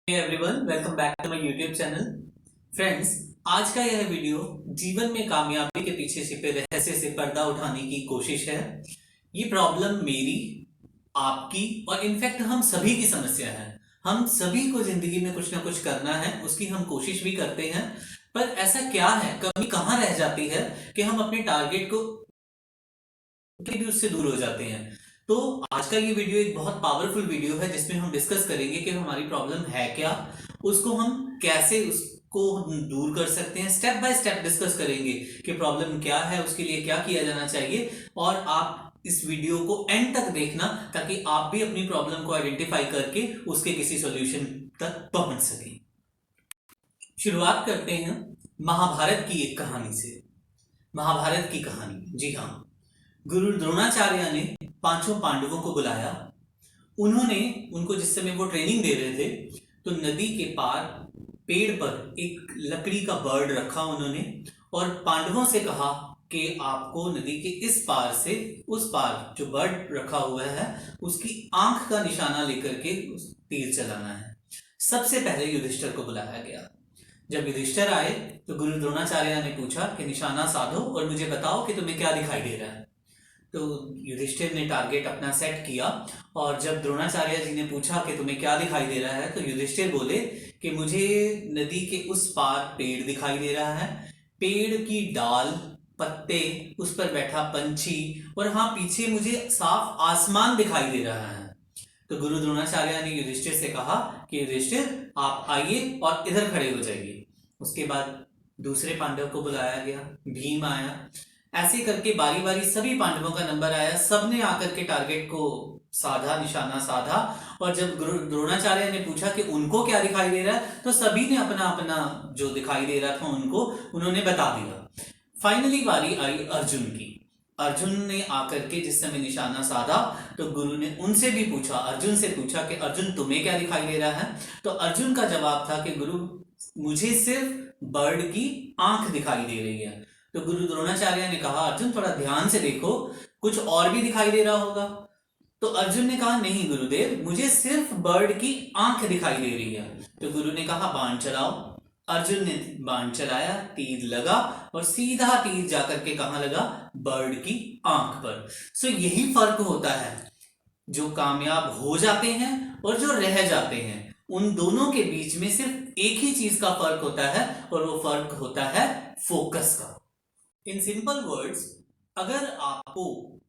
Everyone, welcome back to my YouTube channel. Friends, आज का यह वीडियो जीवन में कामयाबी के पीछे छिपे रहस्य से पर्दा उठाने की कोशिश है। ये प्रॉब्लम मेरी, आपकी और इनफैक्ट हम सभी की समस्या है। हम सभी को जिंदगी में कुछ ना कुछ करना है, उसकी हम कोशिश भी करते हैं, पर ऐसा क्या है, कमी कहाँ रह जाती है कि हम अपने टारगेट को भी उससे दूर हो जाते हैं। तो आज का ये वीडियो एक बहुत पावरफुल वीडियो है जिसमें हम डिस्कस करेंगे कि हमारी प्रॉब्लम है क्या, उसको हम कैसे उसको दूर कर सकते हैं। स्टेप बाय स्टेप डिस्कस करेंगे कि प्रॉब्लम क्या है, उसके लिए क्या किया जाना चाहिए। और आप इस वीडियो को एंड तक देखना ताकि आप भी अपनी प्रॉब्लम को आइडेंटिफाई करके उसके किसी सॉल्यूशन तक पहुंच सकें। शुरुआत करते हैं महाभारत की एक कहानी से। महाभारत की कहानी, जी हाँ, गुरु द्रोणाचार्य ने पांचों पांडवों को बुलाया। उन्होंने उनको, जिस समय वो ट्रेनिंग दे रहे थे, तो नदी के पार पेड़ पर एक लकड़ी का बर्ड रखा उन्होंने और पांडवों से कहा कि आपको नदी के इस पार से उस पार जो बर्ड रखा हुआ है उसकी आंख का निशाना लेकर के तीर चलाना है। सबसे पहले युधिष्ठिर को बुलाया गया। जब युधिष्ठिर आए तो गुरु द्रोणाचार्य ने पूछा कि निशाना साधो और मुझे बताओ कि तुम्हें क्या दिखाई दे रहा है। तो युधिष्ठिर ने टारगेट अपना सेट किया और जब द्रोणाचार्य जी ने पूछा कि तुम्हें क्या दिखाई दे रहा है, तो युधिष्ठिर बोले कि मुझे नदी के उस पार पेड़ दिखाई दे रहा है, पेड़ की डाल, पत्ते, उस पर बैठा पंछी और हाँ, पीछे मुझे साफ आसमान दिखाई दे रहा है। तो गुरु द्रोणाचार्य ने युधिष्ठिर से कहा कि युधिष्ठिर आप आइए और इधर खड़े हो जाइए। उसके बाद दूसरे पांडव को बुलाया गया, भीम आया। ऐसे करके बारी बारी सभी पांडवों का नंबर आया, सबने आकर के टारगेट को साधा, निशाना साधा। और जब गुरु द्रोणाचार्य ने पूछा कि उनको क्या दिखाई दे रहा है, तो सभी ने अपना अपना जो दिखाई दे रहा था उनको उन्होंने बता दिया। फाइनली बारी आई अर्जुन की। अर्जुन ने आकर के जिस समय निशाना साधा तो गुरु ने उनसे भी पूछा, अर्जुन से पूछा कि अर्जुन तुम्हें क्या दिखाई दे रहा है। तो अर्जुन का जवाब था कि गुरु मुझे सिर्फ बर्ड की आंख दिखाई दे रही है। तो गुरु द्रोणाचार्य ने कहा अर्जुन थोड़ा ध्यान से देखो, कुछ और भी दिखाई दे रहा होगा। तो अर्जुन ने कहा नहीं गुरुदेव, मुझे सिर्फ बर्ड की आंख दिखाई दे रही है। तो गुरु ने कहा बाण चलाओ। अर्जुन ने बाण चलाया, तीर लगा और सीधा तीर जाकर के कहां लगा, बर्ड की आंख पर। सो यही फर्क होता है, जो कामयाब हो जाते हैं और जो रह जाते हैं, उन दोनों के बीच में सिर्फ एक ही चीज का फर्क होता है और वो फर्क होता है फोकस का। इन सिंपल वर्ड्स, अगर आपको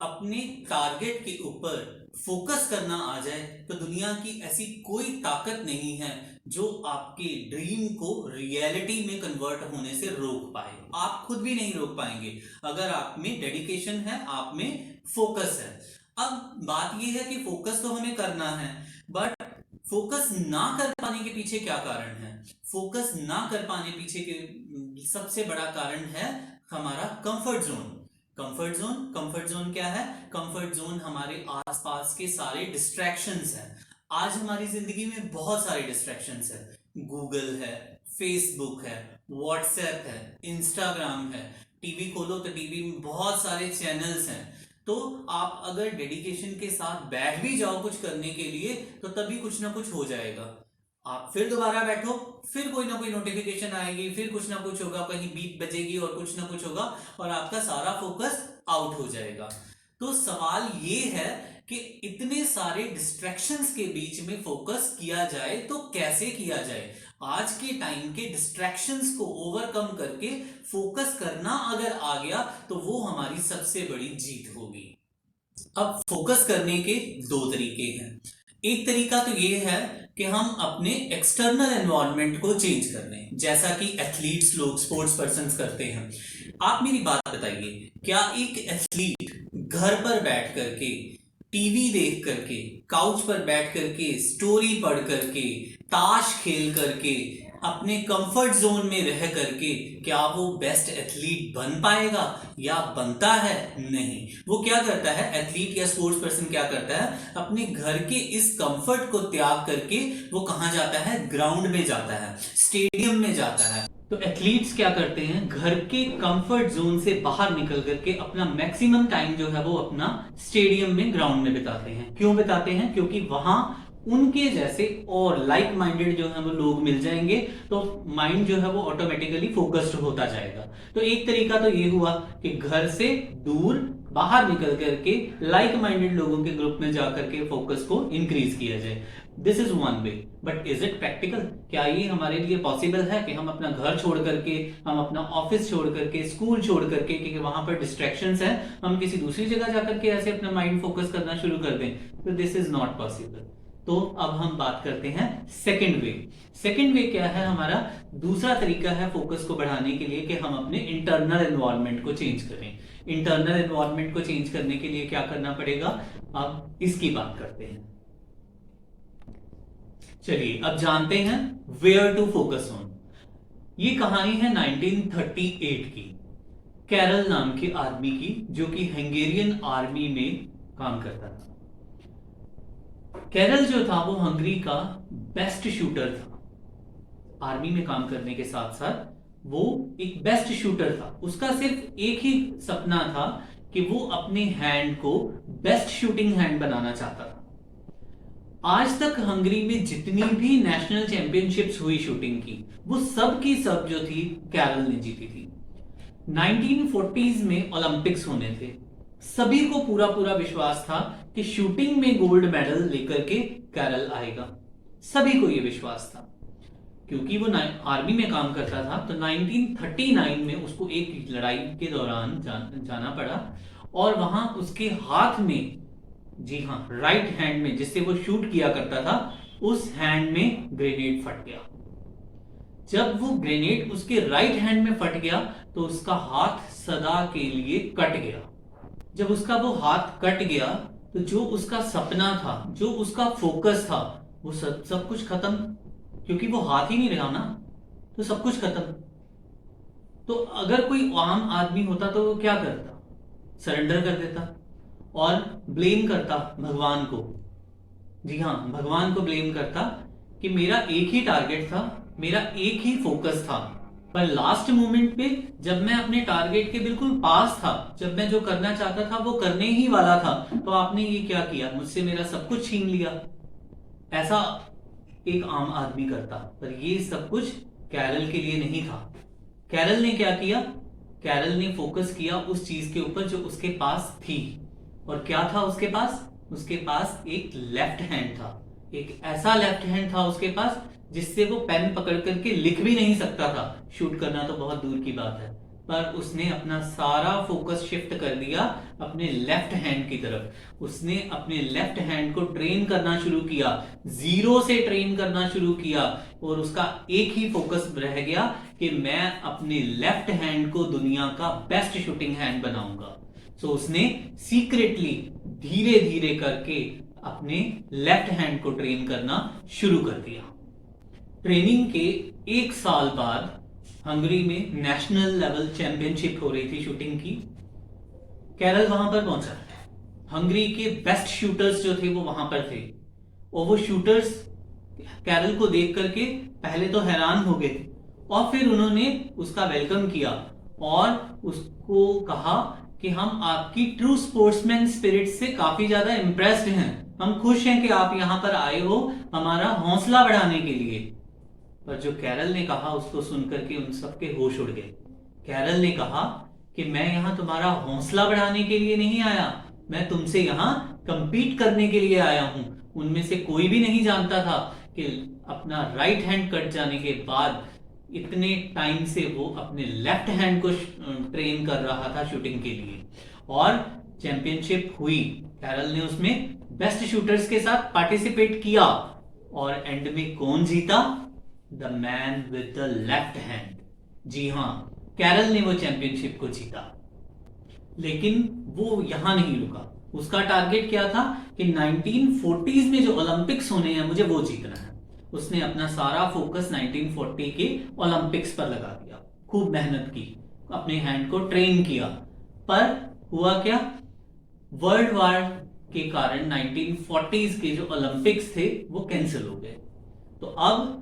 अपने टारगेट के ऊपर फोकस करना आ जाए तो दुनिया की ऐसी कोई ताकत नहीं है जो आपके ड्रीम को रियलिटी में कन्वर्ट होने से रोक पाए। आप खुद भी नहीं रोक पाएंगे अगर आप में डेडिकेशन है, आप में फोकस है। अब बात यह है कि फोकस तो हमें करना है, बट फोकस ना कर पाने के पीछे क्या कारण है? फोकस ना कर पाने पीछे के सबसे बड़ा कारण है हमारा कंफर्ट जोन। कंफर्ट जोन क्या है? कंफर्ट जोन हमारे आसपास के सारे डिस्ट्रैक्शंस हैं। आज हमारी जिंदगी में बहुत सारे डिस्ट्रैक्शंस है। गूगल है, फेसबुक है, व्हाट्सएप है, इंस्टाग्राम है। टीवी खोलो तो टीवी में बहुत सारे चैनल्स हैं। तो आप अगर डेडिकेशन के साथ बैठ भी जाओ कुछ करने के लिए तो तभी कुछ ना कुछ हो जाएगा। आप फिर दोबारा बैठो, फिर कोई ना कोई नोटिफिकेशन आएगी, फिर कुछ ना कुछ होगा, कहीं बीप बजेगी और कुछ ना कुछ होगा और आपका सारा फोकस आउट हो जाएगा। तो सवाल ये है कि इतने सारे डिस्ट्रैक्शंस के बीच में फोकस किया जाए तो कैसे किया जाए? आज के टाइम के डिस्ट्रैक्शंस को ओवरकम करके फोकस करना अगर आ गया तो वो हमारी सबसे बड़ी जीत होगी। अब फोकस करने के दो तरीके हैं। एक तरीका तो ये है कि हम अपने एक्सटर्नल एनवायरनमेंट को चेंज कर दें, जैसा कि एथलीट्स लोग, स्पोर्ट्स पर्सन करते हैं। आप मेरी बात बताइए, क्या एक एथलीट घर पर बैठ करके, टीवी देख करके, काउच पर बैठ करके, स्टोरी पढ़ करके, ताश खेल करके, अपने कंफर्ट जोन में रह करके क्या वो बेस्ट एथलीट बन पाएगा? या बनता है? नहीं। वो क्या करता है, एथलीट या स्पोर्ट्स पर्सन क्या करता है, अपने घर के इस कंफर्ट को त्याग करके वो कहां जाता है, ग्राउंड में जाता है, स्टेडियम में जाता है। तो एथलीट्स क्या करते हैं, घर के कंफर्ट जोन से बाहर निकल करके अपना मैक्सिमम टाइम जो है वो अपना स्टेडियम में, ग्राउंड में बिताते हैं। क्यों बिताते हैं? क्योंकि वहां उनके जैसे और लाइक माइंडेड जो है वो लोग मिल जाएंगे, तो माइंड जो है वो ऑटोमेटिकली फोकस्ड होता जाएगा। तो एक तरीका तो ये हुआ कि घर से दूर बाहर निकल करके लाइक माइंडेड लोगों के ग्रुप में जाकर के फोकस को इंक्रीज किया जाए। This is one way, but is it practical? क्या ये हमारे लिए पॉसिबल है कि हम अपना घर छोड़ करके, हम अपना ऑफिस छोड़ करके, स्कूल छोड़ करके, क्योंकि वहां पर डिस्ट्रैक्शंस हैं, हम किसी दूसरी जगह जाकर के ऐसे अपना माइंड फोकस करना शुरू कर दें? तो दिस इज नॉट पॉसिबल। तो अब हम बात करते हैं सेकंड वे। सेकंड वे क्या है हमारा? दूसरा तरीका है फोकस को बढ़ाने के लिए कि हम अपने इंटरनल एनवायरनमेंट को चेंज करें। इंटरनल एनवायरनमेंट को चेंज करने के लिए क्या करना पड़ेगा, अब इसकी बात करते हैं। चलिए अब जानते हैं वेयर टू फोकस ऑन। ये कहानी है 1938 की, कैरल नाम की आदमी की, जो कि हंगेरियन आर्मी में काम करता था। कैरल जो था वो हंगरी का बेस्ट शूटर था। आर्मी में काम करने के साथ साथ वो एक बेस्ट शूटर था। उसका सिर्फ एक ही सपना था कि वो अपने हैंड को बेस्ट शूटिंग हैंड बनाना चाहता था। आज तक हंगरी में जितनी भी नेशनल चैंपियनशिप्स हुई शूटिंग की, वो सब की सब जो थी कैरल ने जीती थी। 1940s में ओलंपिक्स होने थे। सभी को पूरा पूरा विश्वास था कि शूटिंग में गोल्ड मेडल लेकर के कैरल आएगा। सभी को यह विश्वास था, क्योंकि वो आर्मी में काम करता था। तो 1939 में उसको एक लड़ाई के दौरान जाना पड़ा, और वहां उसके हाथ में, जी हाँ, राइट हैंड में, जिससे वो शूट किया करता था, उस हैंड में ग्रेनेड फट गया। जब वो ग्रेनेड उसके राइट हैंड में फट गया तो उसका हाथ सदा के लिए कट गया। जब उसका वो हाथ कट गया तो जो उसका सपना था, जो उसका फोकस था, वो सब कुछ खत्म, क्योंकि वो हाथ ही नहीं रहा ना, तो सब कुछ खत्म। तो अगर कोई आम आदमी होता तो वो क्या करता? सरेंडर कर देता और ब्लेम करता भगवान को। जी हाँ, भगवान को ब्लेम करता कि मेरा एक ही टारगेट था, मेरा एक ही फोकस था, पर लास्ट मोमेंट पे जब मैं अपने टारगेट के बिल्कुल पास था, जब मैं जो करना चाहता था वो करने ही वाला था, तो आपने ये क्या किया? मुझसे मेरा सब कुछ छीन लिया। ऐसा एक आम आदमी करता, पर ये सब कुछ कैरल के लिए नहीं था। कैरल ने क्या किया? कैरल ने फोकस किया उस चीज के ऊपर जो उसके पास थी। और क्या था उसके पास? उसके पास एक लेफ्ट हैंड था। एक ऐसा लेफ्ट हैंड था उसके पास जिससे वो पेन पकड़ करके लिख भी नहीं सकता था। शूट करना तो बहुत दूर की बात है, पर उसने अपना सारा फोकस शिफ्ट कर दिया अपने लेफ्ट हैंड की तरफ। उसने अपने लेफ्ट हैंड को ट्रेन करना शुरू किया, जीरो से ट्रेन करना शुरू किया, और उसका एक ही फोकस रह गया कि मैं अपने लेफ्ट हैंड को दुनिया का बेस्ट शूटिंग हैंड बनाऊंगा। सो उसने सीक्रेटली धीरे धीरे करके अपने लेफ्ट हैंड को ट्रेन करना शुरू कर दिया। ट्रेनिंग के एक साल बाद हंगरी में नेशनल लेवल चैंपियनशिप हो रही थी शूटिंग की। कैरल वहां पर पहुंचा। हंगरी के बेस्ट शूटर्स जो थे वो वहां पर थे, और वो शूटर्स कैरल को देख करके पहले तो हैरान हो गए, और फिर उन्होंने उसका वेलकम किया और उसको कहा कि हम आपकी ट्रू स्पोर्ट्समैन स्पिरिट से काफी ज्यादा इंप्रेस्ड हैं। हम खुश हैं कि आप यहां पर आए हो हमारा हौसला बढ़ाने के लिए। पर जो कैरल ने कहा उसको सुनकर के उन सबके होश उड़ गए। कैरल ने कहा कि मैं यहां तुम्हारा हौसला बढ़ाने के लिए नहीं आया, मैं तुमसे यहां कंपीट करने के लिए आया हूं। उनमें से कोई भी नहीं जानता था कि अपना राइट हैंड कट जाने के बाद इतने टाइम से वो अपने लेफ्ट हैंड को ट्रेन कर रहा था शूटिंग के लिए। और चैंपियनशिप हुई, कैरल ने उसमें बेस्ट शूटर्स के साथ पार्टिसिपेट किया, और एंड में कौन जीता? The man with the left hand. जी हां, कैरल ने वो चैंपियनशिप को जीता। लेकिन वो यहां नहीं रुका। उसका टारगेट क्या था कि 1940s में जो ओलंपिक्स होने हैं मुझे वो जीतना है। उसने अपना सारा फोकस 1940 के ओलंपिक्स पर लगा दिया। खूब मेहनत की, अपने हैंड को ट्रेन किया। पर हुआ क्या? वर्ल्ड वॉर के कारण 1940s के जो ओलंपिक्स थे वो कैंसिल हो गए। तो अब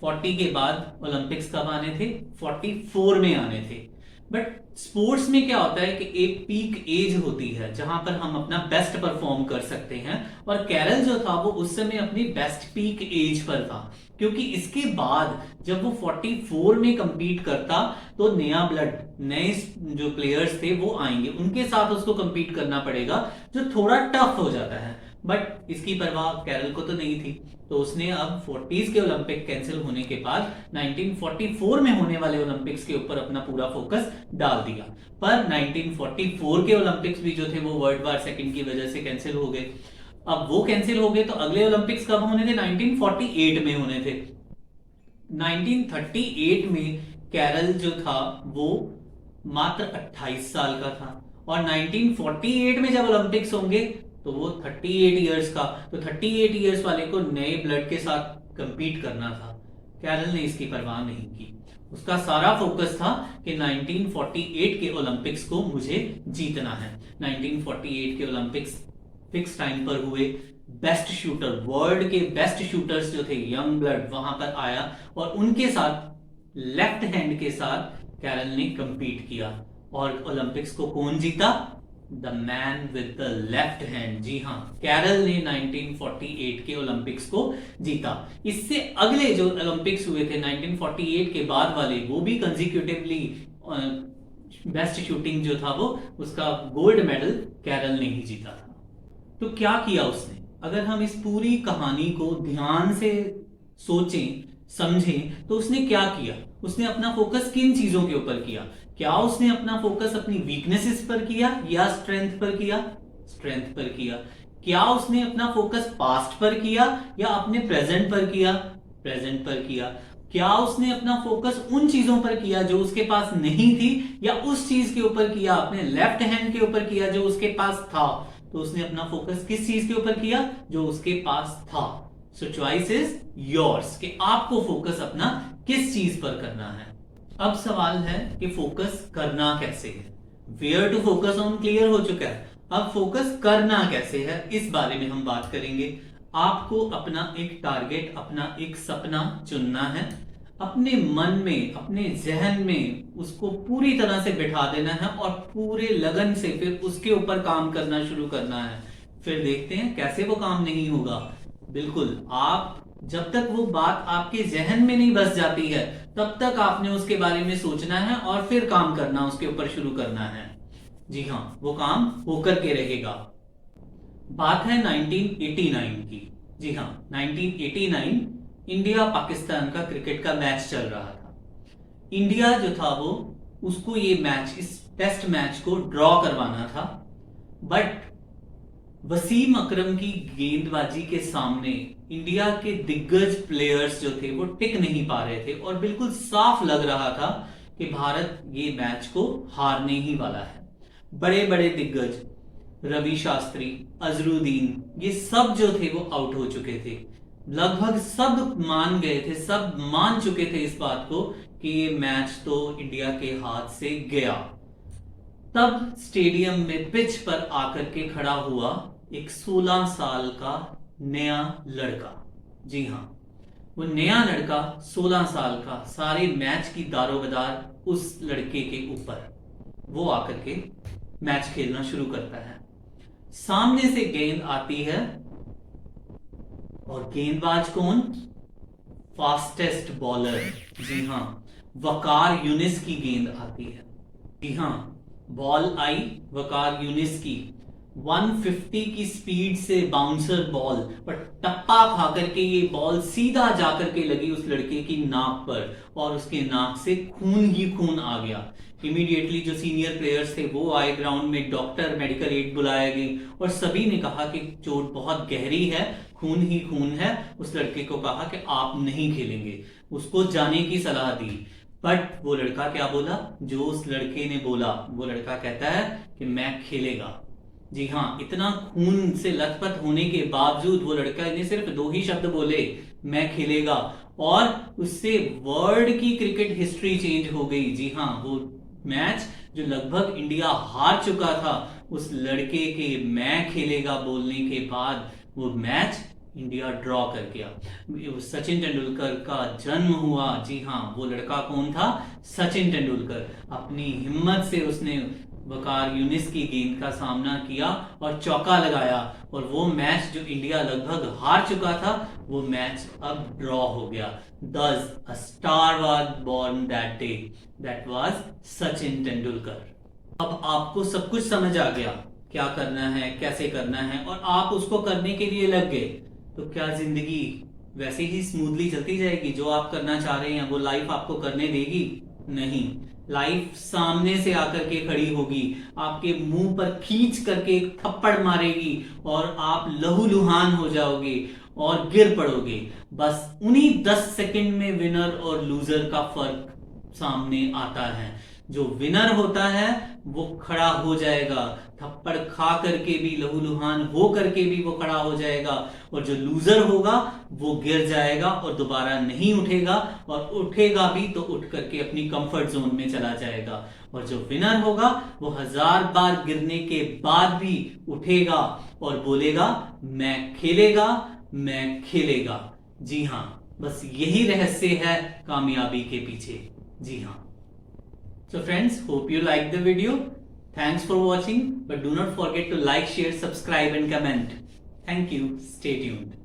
40 के बाद ओलंपिक्स कब आने थे? 44 में आने थे। बट स्पोर्ट्स में क्या होता है कि एक पीक एज होती है जहां पर हम अपना बेस्ट परफॉर्म कर सकते हैं, और कैरल जो था वो उस समय अपनी बेस्ट पीक एज पर था, क्योंकि इसके बाद जब वो 44 में compete करता तो नया ब्लड, नए जो प्लेयर्स थे वो आएंगे, उनके साथ उसको compete करना पड़ेगा, जो थोड़ा टफ हो जाता है। बट इसकी परवाह कैरल को तो नहीं थी, तो उसने अब 40s के ओलंपिक कैंसिल होने के बाद 1944 में होने वाले ओलंपिक्स के ऊपर अपना पूरा फोकस डाल दिया। पर 1944 के ओलंपिक्स भी जो थे वो वर्ल्ड वार सेकंड की वजह से कैंसिल हो गए। अब वो कैंसिल हो गए तो अगले ओलंपिक्स कब होने थे? 1948 में होने थे। 1938 में कैरल जो था वो मात्र 28 साल का था, और 1948 में जब ओलंपिक्स होंगे तो वो 38 इयर्स का, तो 38 इयर्स वाले को नए ब्लड के साथ compete करना था। कैरल ने इसकी परवाह नहीं की, उसका सारा फोकस था कि 1948 के ओलंपिक्स को मुझे जीतना है। 1948 के ओलंपिक्स फिक्स टाइम पर हुए, बेस्ट शूटर, वर्ल्ड के बेस्ट शूटर्स जो थे, यंग ब्लड वहां पर आया, और उनके साथ लेफ्ट हैंड के साथ कैरल ने compete किया, और ओलंपिक्स को कौन जीता? The man with the left hand. जी हाँ, कैरल ने 1948 के ओलंपिक्स को जीता। इससे अगले जो ओलंपिक्स हुए थे 1948 के बाद वाले, वो भी कंजिक्यूटिवली बेस्ट शूटिंग जो था वो उसका गोल्ड मेडल कैरल ने ही जीता था। तो क्या किया उसने? अगर हम इस पूरी कहानी को ध्यान से सोचें, समझें, तो उसने क्या किया? उसने अपना फोकस किन चीजों के ऊपर किया? क्या उसने अपना फोकस अपनी वीकनेसेस पर किया या स्ट्रेंथ पर किया? स्ट्रेंथ पर किया। क्या उसने अपना फोकस पास्ट पर किया या अपने प्रेजेंट पर किया? प्रेजेंट पर किया। क्या उसने अपना फोकस उन चीजों पर किया जो उसके पास नहीं थी, या उस चीज के ऊपर किया, अपने लेफ्ट हैंड के ऊपर किया जो उसके पास था? तो उसने अपना फोकस किस चीज के ऊपर किया? जो उसके पास था। सो चॉइस इज योर्स कि आपको फोकस अपना किस चीज पर करना है। अब सवाल है कि फोकस करना कैसे है। Where to focus on clear हो चुका है, अब फोकस करना कैसे है इस बारे में हम बात करेंगे। आपको अपना एक टारगेट, अपना एक सपना चुनना है, अपने मन में, अपने जहन में उसको पूरी तरह से बिठा देना है, और पूरे लगन से फिर उसके ऊपर काम करना शुरू करना है। फिर देखते हैं कैसे वो काम नहीं होगा। बिल्कुल, आप जब तक वो बात आपके जहन में नहीं बस जाती है तब तक आपने उसके बारे में सोचना है और फिर काम करना, उसके ऊपर शुरू करना है। जी हाँ, वो काम होकर के रहेगा। बात है 1989 की। जी हाँ, 1989 इंडिया पाकिस्तान का क्रिकेट का मैच चल रहा था। इंडिया जो था वो, उसको ये मैच, इस टेस्ट मैच को ड्रॉ करवाना था, बट वसीम अकरम की गेंदबाजी के सामने इंडिया के दिग्गज प्लेयर्स जो थे वो टिक नहीं पा रहे थे, और बिल्कुल साफ लग रहा था कि भारत ये मैच को हारने ही वाला है। बड़े बड़े दिग्गज, रवि शास्त्री, अजरुद्दीन, ये सब जो थे वो आउट हो चुके थे। लगभग सब मान गए थे, सब मान चुके थे इस बात को कि ये मैच तो इंडिया के हाथ से गया। तब स्टेडियम में पिच पर आकर के खड़ा हुआ एक 16 साल का नया लड़का। जी हाँ, वो नया लड़का 16 साल का, सारे मैच की दारोमदार उस लड़के के ऊपर। वो आकर के मैच खेलना शुरू करता है। सामने से गेंद आती है, और गेंदबाज कौन? Fastest bowler. जी हाँ, वकार यूनिस की गेंद आती है। जी हाँ, बॉल आई वकार यूनिस की, 150 की स्पीड से बाउंसर बॉल, पर टप्पा खा करके ये बॉल सीधा जाकर के लगी उस लड़के की नाक पर, और उसके नाक से खून ही खून आ गया। इमीडिएटली जो सीनियर प्लेयर्स थे वो आए ग्राउंड में, डॉक्टर, मेडिकल एड बुलाया गई, और सभी ने कहा कि चोट बहुत गहरी है, खून ही खून है। उस लड़के को कहा कि आप नहीं खेलेंगे, उसको जाने की सलाह दी। बट वो लड़का क्या बोला? जो उस लड़के ने बोला, वो लड़का कहता है कि मैं खेलेगा। जी हाँ, इतना खून से लथपथ होने के बावजूद वो लड़का ने सिर्फ 2 ही शब्द बोले, मैं खेलेगा, और उससे वर्ल्ड की क्रिकेट हिस्ट्री चेंज हो गई। जी हाँ, वो मैच जो लगभग इंडिया हार चुका था, उस लड़के के मैं खेलेगा बोलने के बाद वो मैच इंडिया ड्रॉ कर गया। सचिन तेंदुलकर का जन्म हुआ, जी हाँ, वो लड़का कौन था? सचिन तेंदुलकर। अपनी हिम्मत से उसने वकार यूनिस की गेंद का सामना किया और चौका लगाया, और वो मैच जो इंडिया लगभग हार चुका था, वो मैच अब ड्रॉ हो गया। Thus, a star was born that day. That was Sachin Tendulkar. अब आपको सब कुछ समझ आ गया, क्या करना है, कैसे करना है, और आप उसको करने के लिए लग गए, तो क्या जिंदगी वैसे ही स्मूथली चलती जाएगी? जो आप करना चाह रहे हैं वो लाइफ आपको करने देगी? नहीं, लाइफ सामने से आकर के खड़ी होगी, आपके मुंह पर खींच करके एक थप्पड़ मारेगी और आप लहूलुहान हो जाओगे और गिर पड़ोगे। बस उन्हीं 10 सेकंड में विनर और लूजर का फर्क सामने आता है। जो विनर होता है वो खड़ा हो जाएगा, थप्पड़ खा करके भी, लहूलुहान हो करके भी वो खड़ा हो जाएगा, और जो लूजर होगा वो गिर जाएगा और दोबारा नहीं उठेगा, और उठेगा भी तो उठ करके अपनी कंफर्ट जोन में चला जाएगा। और जो विनर होगा वो 1000 बार गिरने के बाद भी उठेगा और बोलेगा मैं खेलेगा, मैं खेलेगा। जी हाँ, बस यही रहस्य है कामयाबी के पीछे। जी हाँ। So friends, hope you like the video. Thanks for watching, but do not forget to like, share, subscribe and comment. Thank you. Stay tuned.